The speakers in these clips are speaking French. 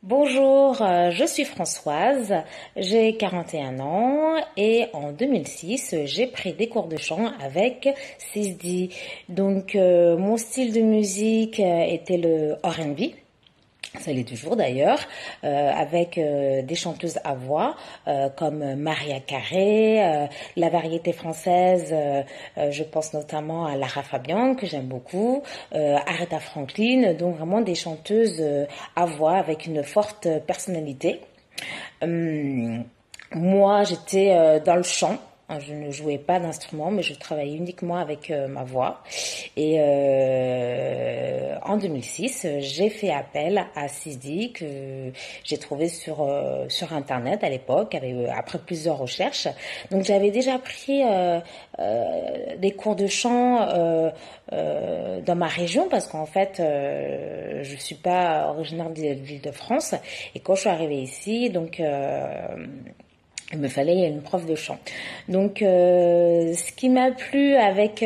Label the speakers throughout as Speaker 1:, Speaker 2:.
Speaker 1: Bonjour, je suis Françoise, j'ai 41 ans et en 2006, j'ai pris des cours de chant avec Sisdi. Donc, mon style de musique était le R&B. Ça l'est toujours d'ailleurs, avec des chanteuses à voix comme Maria Carey, la variété française, je pense notamment à Lara Fabian que j'aime beaucoup, Aretha Franklin, donc vraiment des chanteuses à voix avec une forte personnalité. Moi, j'étais dans le chant. Je ne jouais pas d'instrument, mais je travaillais uniquement avec ma voix. Et en 2006, j'ai fait appel à Sisdi que j'ai trouvé sur Internet à l'époque, après plusieurs recherches. Donc j'avais déjà pris des cours de chant dans ma région parce qu'en fait, je suis pas originaire de l'Île-de-France. Et quand je suis arrivée ici, donc il me fallait une prof de chant. Donc, ce qui m'a plu avec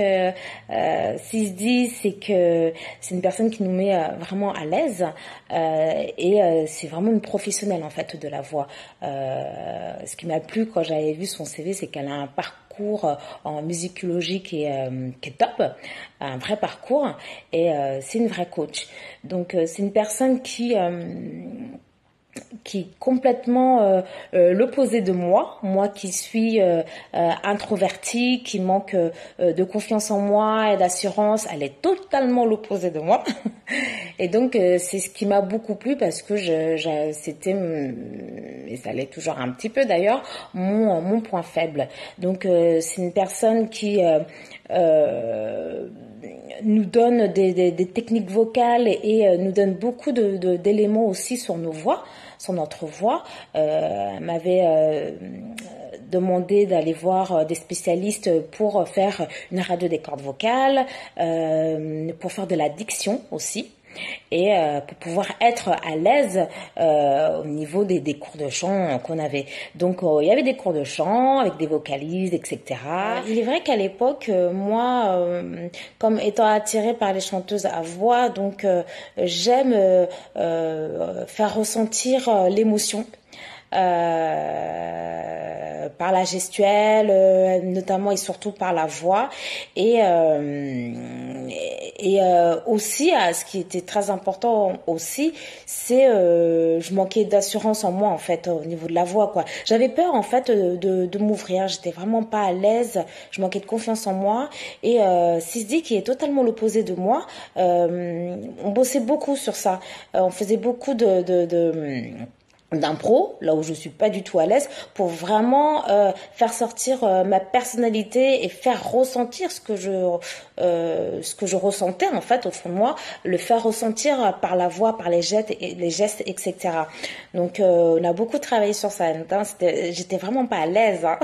Speaker 1: Sisdi, c'est que c'est une personne qui nous met vraiment à l'aise et c'est vraiment une professionnelle en fait de la voix. Ce qui m'a plu quand j'avais vu son CV, c'est qu'elle a un parcours en musicologie qui est top, un vrai parcours et c'est une vraie coach. Donc, c'est une personne qui est complètement l'opposé de moi qui suis introvertie, qui manque de confiance en moi et d'assurance, elle est totalement l'opposé de moi. Et donc c'est ce qui m'a beaucoup plu parce que c'était, et ça l'est toujours un petit peu d'ailleurs, mon point faible. Donc c'est une personne qui nous donne des techniques vocales et nous donne beaucoup d'éléments aussi sur nos voix, sur notre voix. Elle m'avait demandé d'aller voir des spécialistes pour faire une radio des cordes vocales, pour faire de la diction aussi. Et pour pouvoir être à l'aise au niveau des cours de chant qu'on avait. Donc il y avait des cours de chant avec des vocalises, etc. Il est vrai qu'à l'époque, moi, comme étant attirée par les chanteuses à voix, donc j'aime faire ressentir l'émotion. Par la gestuelle, notamment et surtout par la voix et aussi ce qui était très important aussi, c'est je manquais d'assurance en moi en fait au niveau de la voix quoi. J'avais peur en fait de m'ouvrir, j'étais vraiment pas à l'aise, je manquais de confiance en moi et Sisdi qui est totalement l'opposé de moi, on bossait beaucoup sur ça, on faisait beaucoup d'impro, là où je suis pas du tout à l'aise, pour vraiment faire sortir ma personnalité et faire ressentir ce que je ressentais en fait au fond de moi, le faire ressentir par la voix, par les gestes, etc. Donc on a beaucoup travaillé sur ça. J'étais vraiment pas à l'aise, hein.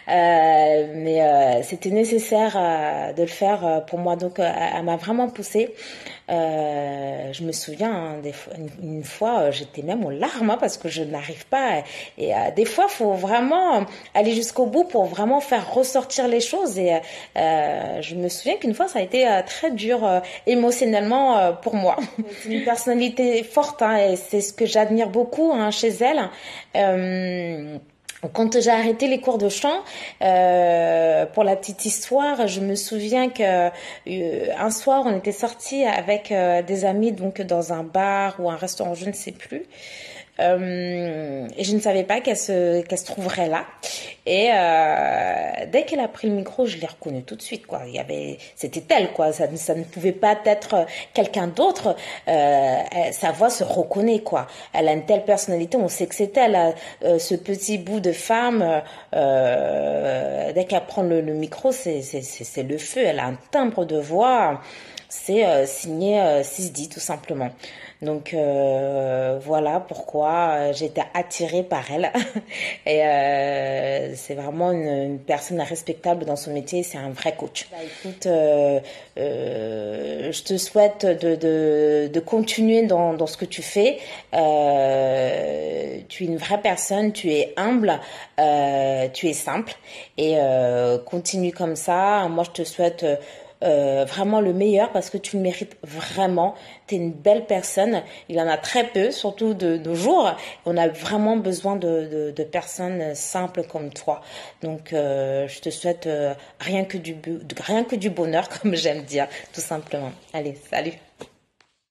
Speaker 1: Mais c'était nécessaire de le faire pour moi. Donc elle m'a vraiment poussée. Je me souviens une fois j'étais même aux larmes hein, parce que je n'arrive pas et des fois faut vraiment aller jusqu'au bout pour vraiment faire ressortir les choses et je me souviens qu'une fois ça a été très dur émotionnellement pour moi. C'est une personnalité forte hein, et c'est ce que j'admire beaucoup hein, chez elle. Quand j'ai arrêté les cours de chant, pour la petite histoire, je me souviens que un soir, on était sortis avec des amis donc dans un bar ou un restaurant, je ne sais plus. Et je ne savais pas qu'elle se trouverait là. Et dès qu'elle a pris le micro, je l'ai reconnue tout de suite, quoi. C'était elle, quoi. Ça ne pouvait pas être quelqu'un d'autre. Sa voix se reconnaît, quoi. Elle a une telle personnalité, on sait que c'est elle. Ce petit bout de femme, dès qu'elle prend le micro, c'est le feu. Elle a un timbre de voix. C'est signé Sisdi, tout simplement. Donc voilà pourquoi j'ai été attirée par elle et c'est vraiment une personne respectable dans son métier, c'est un vrai coach. Bah, écoute, je te souhaite de continuer dans ce que tu fais. Tu es une vraie personne, tu es humble, tu es simple et continue comme ça. Moi je te souhaite vraiment le meilleur parce que tu le mérites vraiment. Tu es une belle personne. Il y en a très peu, surtout de nos jours. On a vraiment besoin de personnes simples comme toi. Donc, je te souhaite rien que du bonheur, comme j'aime dire, tout simplement. Allez, salut.